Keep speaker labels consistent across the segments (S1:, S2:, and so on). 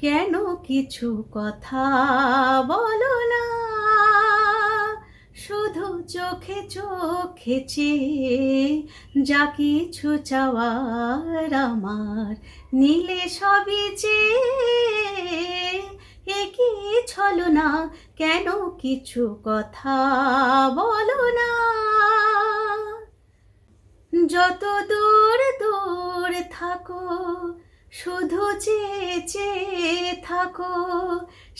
S1: কেন কিছু কথা বলো না, শুধু চোখে চোখে চেয়ে যা কিছু চাওয়ার আমার নিলে সবই চেয়ে একই ছলনা, কেন কিছু কথা বলো না। যত দূর দূর থাকো শুধু চেয়ে চেয়ে থাকো,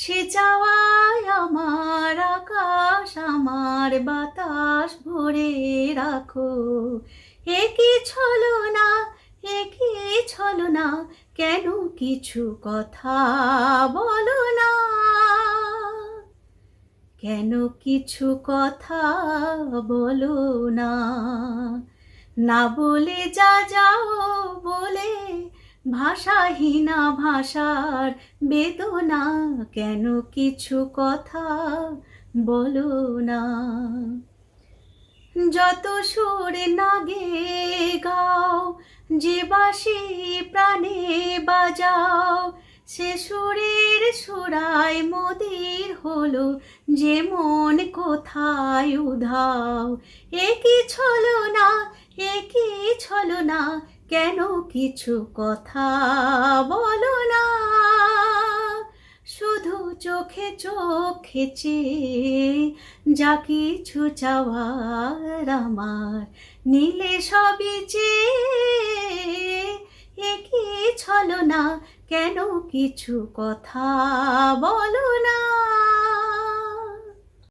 S1: সে চাওয়ায় আমার আকাশ আমার বাতাস ভরে রাখো। একই ছলনা, একই ছলনা, কেন কিছু কথা বলো না। কেন কিছু কথা বলো না, না বলে যা যাও বলে ভাষাহীনা ভাষার বেদনা, কেন কিছু কথা বলো না। যত সুর নাগে গাও, যে বাঁশি প্রাণে বাজাও, সে সুরের সুরায় মদির হলো যে মন কোথায় উধাও। একই ছলনা, একই ছলনা, কেন কিছু কথা বলো না। শুধু চোখে চোখে চেয়ে যা কিছু চাওয়ার আমার নিলে সবই চেয়ে একই ছলনা, কেন কিছু কথা বলো না।